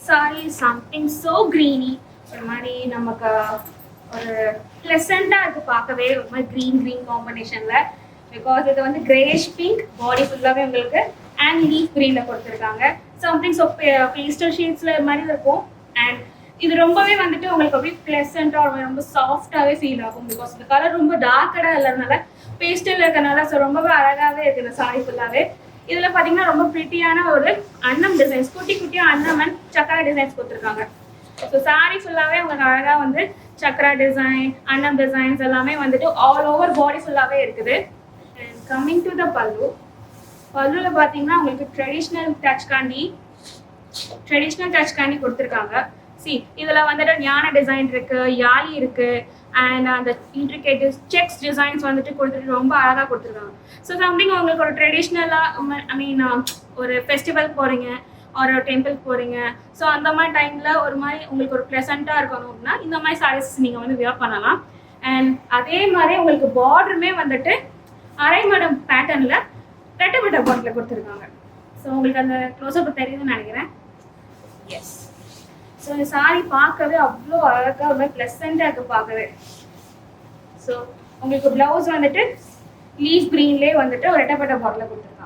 saree is something so greeny. ஒரு மாதிரி நமக்கு ஒரு ப்ளசண்டா இருக்கு பார்க்கவே, ஒரு மாதிரி green காம்பினேஷன்ல. பிகாஸ் இது வந்து கிரேஷ் பிங்க், பாடி ஃபுல்லாவே உங்களுக்கு அண்ட் லீஃப் கிரீன்ல கொடுத்துருக்காங்க. சம்திங் ஸோ பேஸ்டல் ஷேட்ஸ்ல மாதிரி இருக்கும். அண்ட் இது ரொம்பவே வந்துட்டு உங்களுக்கு அப்படியே ப்ளசண்டா ரொம்ப சாஃப்டாவே ஃபீல் ஆகும். பிகாஸ் இந்த கலர் ரொம்ப டார்க்கடா இல்லாதனால பேஸ்டல் இருக்கனால ஸோ ரொம்பவே அழகாவே இருக்கு இந்த சாரி ஃபுல்லாவே. இதுல பாத்தீங்கன்னா ரொம்ப பிரிட்டியான ஒரு அன்னம் டிசைன்ஸ், குட்டி குட்டியா அன்னம் அண்ட் சக்கரா டிசைன்ஸ் கொடுத்துருக்காங்க. ஸோ சாரி ஃபுல்லாவே உங்களுக்கு அழகா வந்து சக்கரா டிசைன், அன்னம் டிசைன்ஸ் எல்லாமே வந்துட்டு ஆல் ஓவர் பாடி ஃபுல்லாவே இருக்குது. அண்ட் கம்மிங் டு த பல்லு, பல்லுல பாத்தீங்கன்னா உங்களுக்கு ட்ரெடிஷ்னல் டச் காண்டி கொடுத்துருக்காங்க. சி இதுல வந்துட்டு ஞான டிசைன் இருக்கு, யாழி இருக்கு, அண்ட் அந்த இன்ட்ரிகேட் செக்ஸ் டிசைன்ஸ் வந்துட்டு கொடுத்துட்டு ரொம்ப அழகா கொடுத்துருக்காங்க. ஸோ சம்திங் உங்களுக்கு ஒரு ட்ரெடிஷ்னலா ஐ மீன் ஒரு ஃபெஸ்டிவல் போறீங்க, ஒரு டெம்பிள் போறீங்க, ஸோ அந்த மாதிரி டைம்ல ஒரு மாதிரி உங்களுக்கு ஒரு ப்ளசண்டா இருக்கணும் அப்படின்னா இந்த மாதிரி சாரீஸ் நீங்க வந்து வியர் பண்ணலாம். அண்ட் அதே மாதிரி உங்களுக்கு பார்டருமே வந்துட்டு அரைமடம் பேட்டர்ன்ல ரெட்டப்பட்ட பார்டர்ல கொடுத்துருக்காங்க. ஸோ உங்களுக்கு அந்த க்ளோஸ்அப் தெரியுதுன்னு நினைக்கிறேன். எஸ், ஸோ இந்த சாரி பார்க்கவே அவ்வளோ அழகாக ஒரு ப்ளசண்டாக இருக்குது பார்க்கவே. ஸோ உங்களுக்கு ப்ளவுஸ் வந்துட்டு லீஃப் க்ரீன்லேயே வந்துட்டு ஒரு ரெட்டப்பட்ட பார்டர்ல கொடுத்துருக்காங்க.